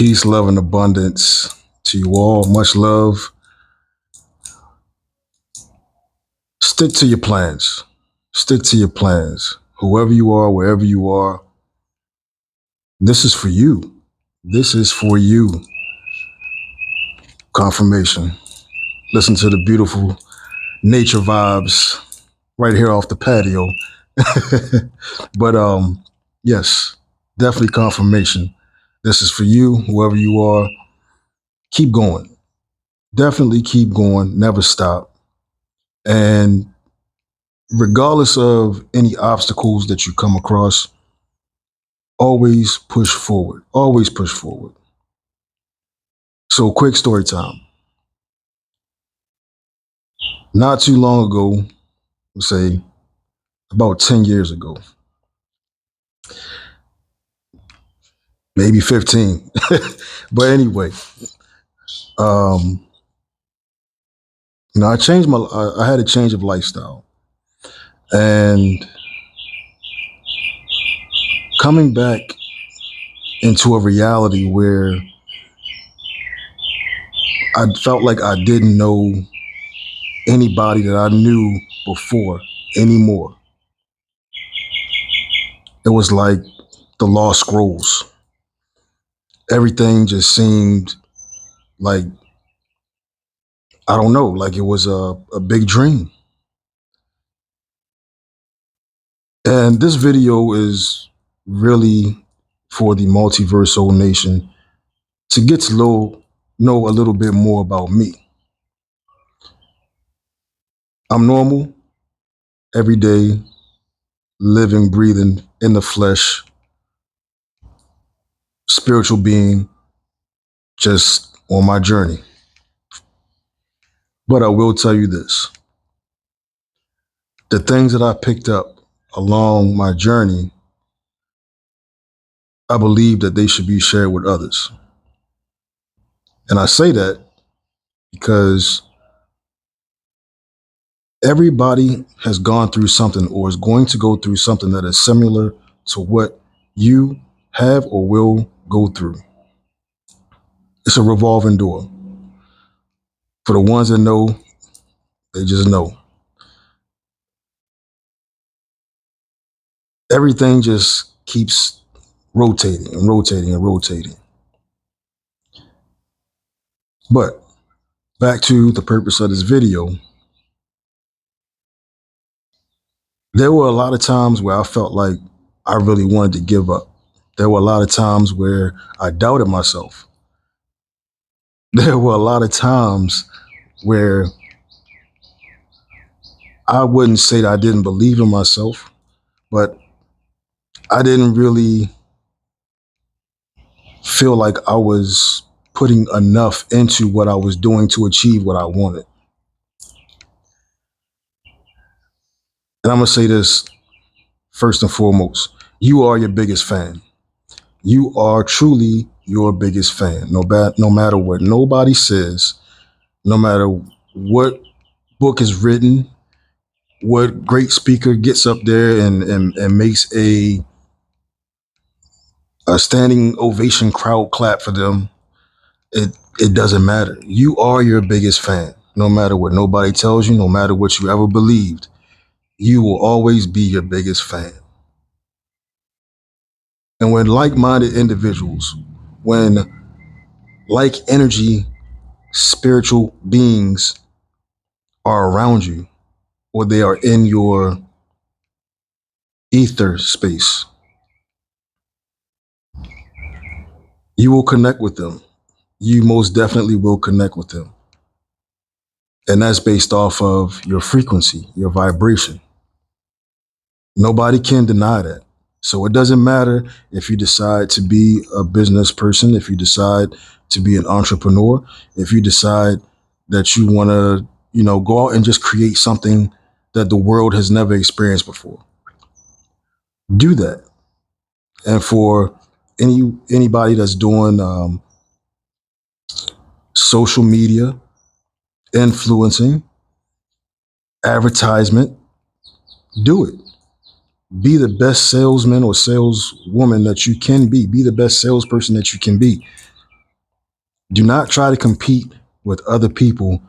Peace, love, and abundance to you all. Much love. Stick to your plans. Stick to your plans. Whoever you are, wherever you are, this is for you. This is for you. Confirmation. Listen to the beautiful nature vibes right here off the patio. But yes, definitely confirmation. This is for you, whoever you are. Keep going. Definitely keep going. Never stop. And regardless of any obstacles that you come across, always push forward. Always push forward. So, quick story time. Not too long ago, let's say about 10 years ago, maybe 15. But anyway, um, I had a change of lifestyle. And coming back into a reality where I felt like I didn't know anybody that I knew before anymore. It was like the Lost Scrolls. Everything just seemed like, I don't know, like it was a big dream. And this video is really for the Multiversal Nation to get to know a little bit more about me. I'm normal, everyday, living, breathing in the flesh, spiritual being, just on my journey. But I will tell you this. The things that I picked up along my journey, I believe that they should be shared with others. And I say that because everybody has gone through something or is going to go through something that is similar to what you have or will go through. It's a revolving door. For the ones that know, they just know. Everything just keeps rotating and rotating and rotating. But back to the purpose of this video, there were a lot of times where I felt like I really wanted to give up. There were a lot of times where I doubted myself. There were a lot of times where I wouldn't say that I didn't believe in myself, but I didn't really feel like I was putting enough into what I was doing to achieve what I wanted. And I'm going to say this first and foremost. You are your biggest fan. You are truly your biggest fan. No matter what nobody says, no matter what book is written, what great speaker gets up there and makes a standing ovation crowd clap for them, it doesn't matter. You are your biggest fan. No matter what nobody tells you, no matter what you ever believed, you will always be your biggest fan. And when like-minded individuals, when like energy, spiritual beings are around you, or they are in your ether space, you will connect with them. You most definitely will connect with them. And that's based off of your frequency, your vibration. Nobody can deny that. So it doesn't matter if you decide to be a business person, if you decide to be an entrepreneur, if you decide that you want to, go out and just create something that the world has never experienced before. Do that. And for anybody that's doing social media, influencing, advertisement, do it. Be the best salesman or saleswoman that you can be. Be the best salesperson that you can be. Do not try to compete with other people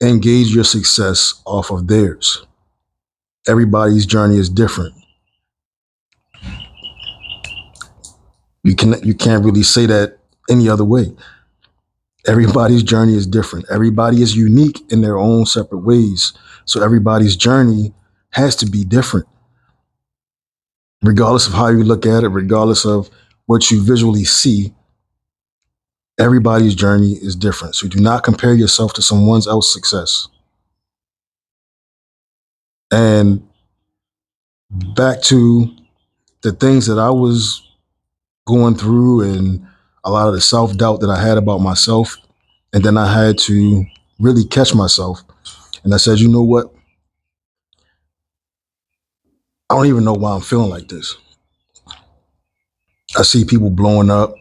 and gauge your success off of theirs. Everybody's journey is different. You can't really say that any other way. Everybody's journey is different. Everybody is unique in their own separate ways. So everybody's journey has to be different, regardless of how you look at it, regardless of what you visually see. Everybody's journey is different. So do not compare yourself to someone else's success. And back to the things that I was going through and a lot of the self doubt that I had about myself. And then I had to really catch myself. And I said, you know what? I don't even know why I'm feeling like this. I see people blowing up.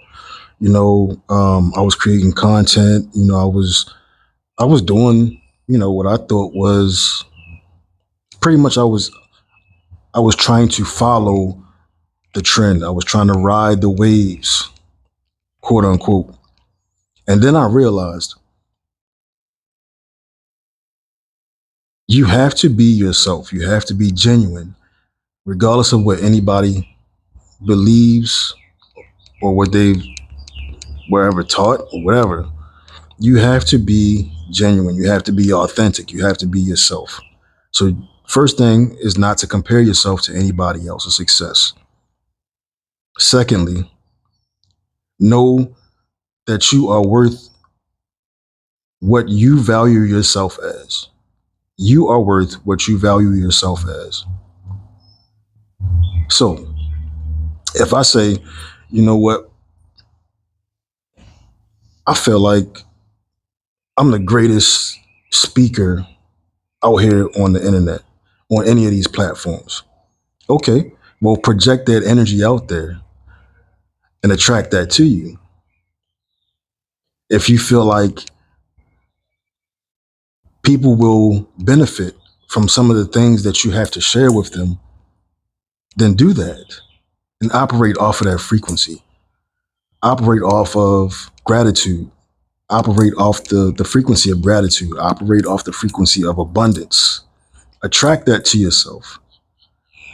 I was creating content. I was doing, what I thought was pretty much I was trying to follow the trend. I was trying to ride the waves, quote unquote. And then I realized you have to be yourself. You have to be genuine, regardless of what anybody believes or what they were ever taught or whatever. You have to be genuine. You have to be authentic. You have to be yourself. So, first thing is not to compare yourself to anybody else's success. Secondly, know that you are worth what you value yourself as. You are worth what you value yourself as. So, if I say, you know what, I feel like I'm the greatest speaker out here on the internet, on any of these platforms. Okay, well, project that energy out there and attract that to you. If you feel like people will benefit from some of the things that you have to share with them, then do that and operate off of that frequency. Operate off of gratitude. Operate off the frequency of gratitude. Operate off the frequency of abundance. Attract that to yourself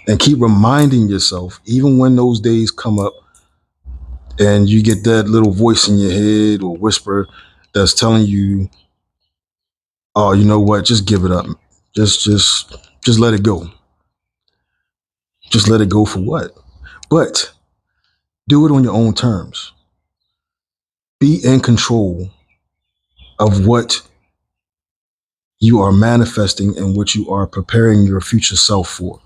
and keep reminding yourself, even when those days come up and you get that little voice in your head or whisper that's telling you, oh, you know what, just give it up. Just let it go. Just let it go for what? But do it on your own terms. Be in control of what you are manifesting and what you are preparing your future self for.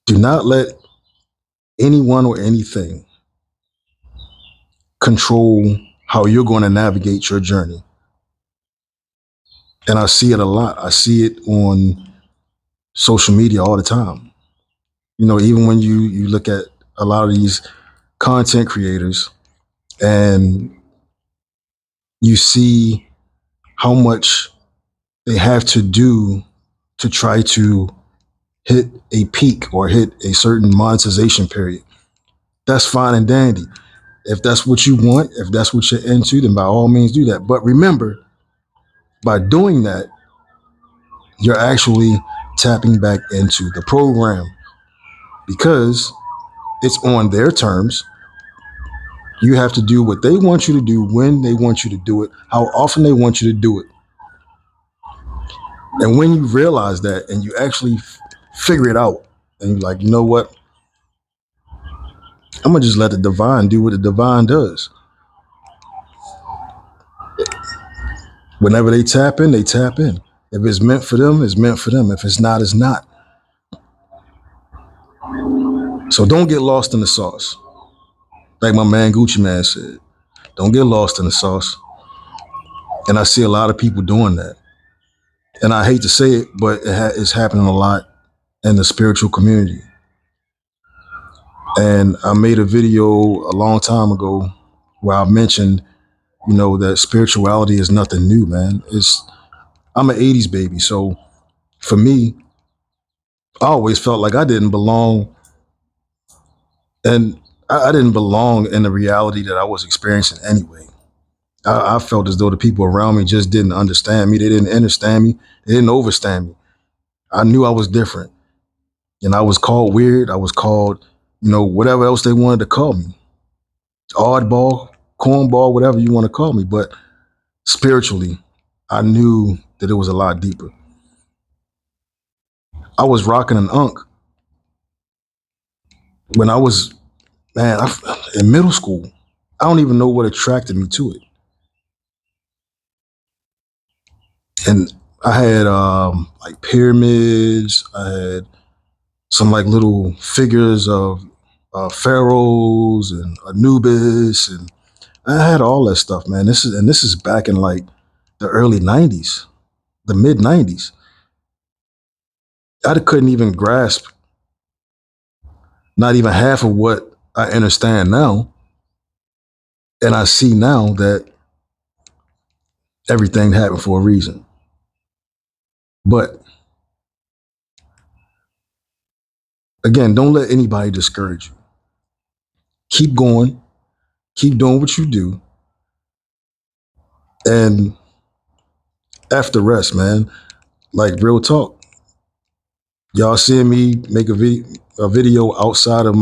Do not let anyone or anything control how you're going to navigate your journey. And I see it a lot. I see it on social media all the time. Even when you look at a lot of these content creators and you see how much they have to do to try to hit a peak or hit a certain monetization period. That's fine and dandy. If that's what you want, if that's what you're into, then by all means do that. But remember, by doing that, you're actually tapping back into the program because it's on their terms. You have to do what they want you to do when they want you to do it, how often they want you to do it. And when you realize that and you actually figure it out, and you're like, you know what? I'm gonna just let the divine do what the divine does. Whenever they tap in, they tap in. If it's meant for them, it's meant for them. If it's not, it's not. So don't get lost in the sauce. Like my man Gucci Man said, don't get lost in the sauce. And I see a lot of people doing that. And I hate to say it, but it's happening a lot in the spiritual community. And I made a video a long time ago where I mentioned, that spirituality is nothing new, man. I'm an 80s baby. So for me, I always felt like I didn't belong. And I didn't belong in the reality that I was experiencing anyway. I felt as though the people around me just didn't understand me. They didn't understand me. They didn't overstand me. I knew I was different, and I was called weird. I was called, whatever else they wanted to call me, oddball, cornball, whatever you want to call me. But spiritually, I knew that it was a lot deeper. I was rocking an unk when I was, in middle school. I don't even know what attracted me to it. And I had like pyramids. I had some like little figures of pharaohs and Anubis, and I had all that stuff, man. This is back in like the early '90s, the mid '90s. I couldn't even grasp not even half of what I understand now, and I see now that everything happened for a reason. But again, don't let anybody discourage you. Keep going, keep doing what you do, and F the rest, man. Like real talk. Y'all seeing me make a video outside of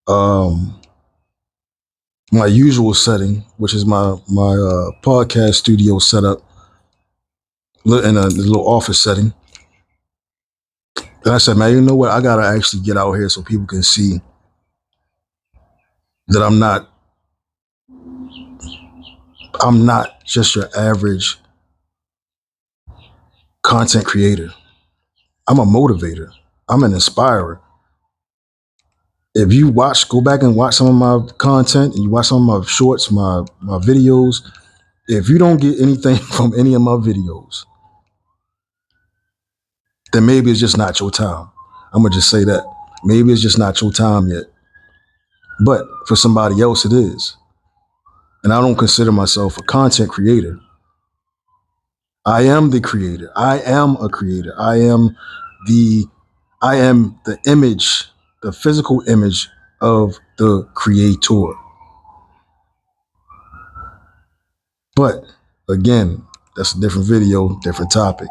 um my usual setting, which is my podcast studio setup in a little office setting. And I said, man, you know what? I gotta actually get out here so people can see that I'm not just your average content creator. I'm a motivator. I'm an inspirer. If you go back and watch some of my content and you watch some of my shorts, my videos, if you don't get anything from any of my videos, then maybe it's just not your time. I'm gonna just say that. Maybe it's just not your time yet. But for somebody else, it is. And I don't consider myself a content creator. I am the creator. I am a creator. The I am the image, the physical image of the creator. But again, that's a different video, different topic.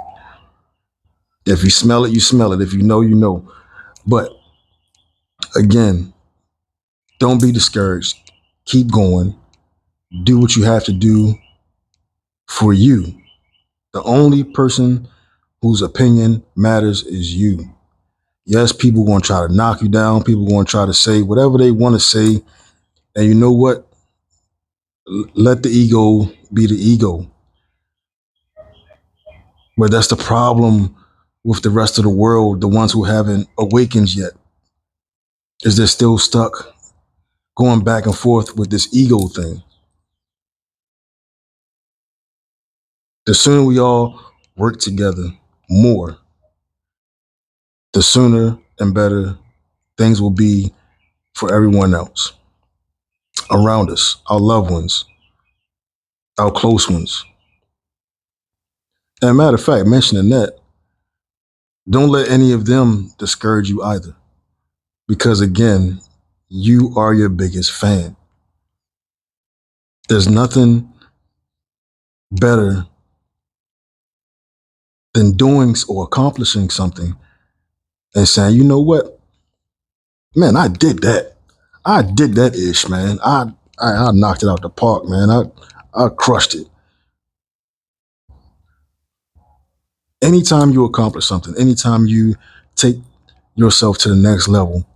If you smell it, you smell it. If you know, you know. But again, don't be discouraged. Keep going. Do what you have to do for you. The only person whose opinion matters is you. Yes, people going to try to knock you down. People going to try to say whatever they want to say. And you know what? Let the ego be the ego. But that's the problem with the rest of the world, the ones who haven't awakened yet, is they're still stuck going back and forth with this ego thing. The sooner we all work together more, the sooner and better things will be for everyone else around us, our loved ones, our close ones. And matter of fact, mentioning that, don't let any of them discourage you either. Because again, you are your biggest fan. There's nothing better than doing or accomplishing something and saying, you know what, man, I did that. I did that ish, man. I knocked it out the park, man. I crushed it. Anytime you accomplish something, anytime you take yourself to the next level,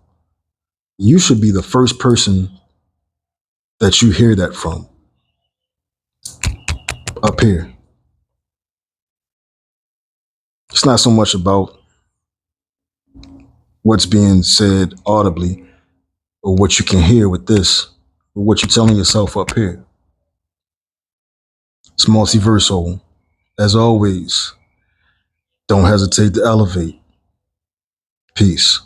you should be the first person that you hear that from up here. It's not so much about what's being said audibly or what you can hear with this, or what you're telling yourself up here. It's multiversal. As always, don't hesitate to elevate. Peace.